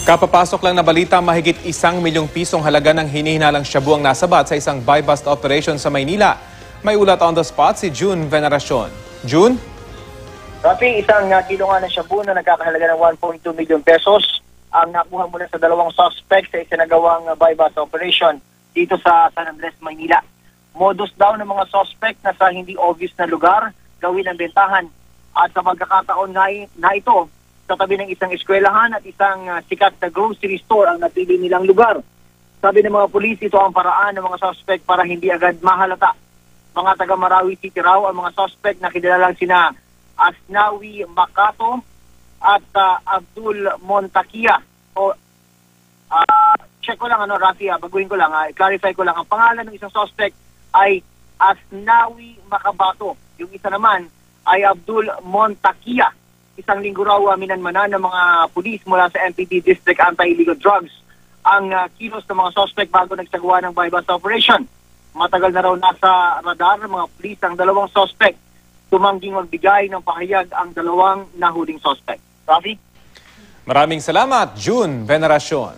Kapapasok lang na balita, mahigit 1 milyong pisong halaga ng hinihinalang shabu ang nasabat sa isang buy-bust operation sa Maynila. May ulat on the spot si June Veneracion. June? Rafi, isang kilo nga ng shabu na nagkakahalaga ng 1.2 million pesos ang nakuha mula sa dalawang suspect sa isinagawang buy-bust operation dito sa San Andres, Maynila. Modus daw ng mga suspect na sa hindi obvious na lugar gawin ang bentahan at sa magkakataon na ito sa tabi ng isang eskwelahan at isang sikat na grocery store ang napili nilang lugar. Sabi ng mga pulis, ito ang paraan ng mga suspect para hindi agad mahalata. Mga taga Marawi City raw ang mga suspect na kinilalang sina Asnawi Makato at Abdul Montakia. Check ko lang, Rafi, baguhin ko lang, clarify ko lang. Ang pangalan ng isang suspect ay Asnawi Makabato. Yung isa naman ay Abdul Montakia. Isang linggo raw minanmanan ng mga pulis mula sa MPD District Anti-Illegal Drugs ang kilos ng mga suspect bago nagsagawa ng buy-bust operation. Matagal na raw nasa radar ng mga pulis ang dalawang suspect. Tumangging magbigay ng pahayag ang dalawang nahuling suspect. Rafi? Maraming salamat, June Veneracion.